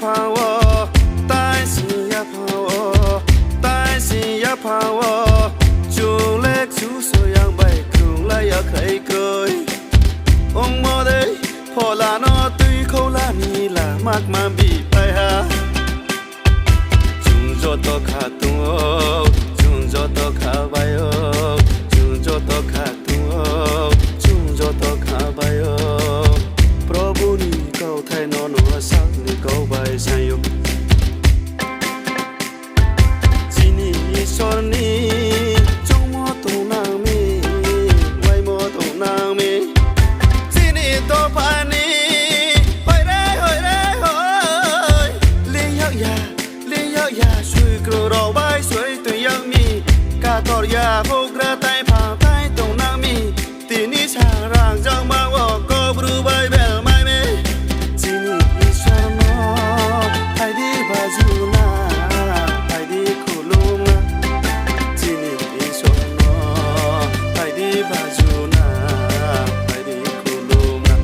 power, tai si ya power, tai si ya power. Chu lek chu so yang bay kung la ya khai cười. Ông mơ đây, phò là nó tươi khâu la ni là mát mà bị bay ha. Chung cho to khá tung ô, chung cho to khá bay ô, chung cho to khá tung ô, chung cho to khá bay ô. Prabhu ni kau thay nó nó sắc ni kau bay sang yo. Chỉ ni so ni, trong mơ tung nàng mi, quay mơ tung nàng mi. Chỉ ni to pa ni, hồi đây hồi, liên yak ya, suy kêu đầu bay suy tụi yak mi, cả tọt ya phục ra tay phẳng tay tung nàng mi, tì ni sang rạng rạng bao ngõ có bru bay bèo mai mi. Chỉ ni so nó, hay đi ba du na, hay đi kulum na. Chỉ ni so nó, hay đi ba du na, hay đi kulum na.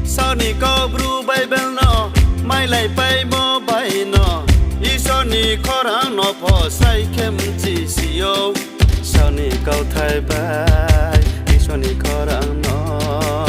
Sau này có bru bay bên nó, mai lại bay mơ bay nó. Ý sau này khó ràng nó bỏ say kem chỉ xì ô. Sau này câu thay bay, ý sau này khó ràng nó.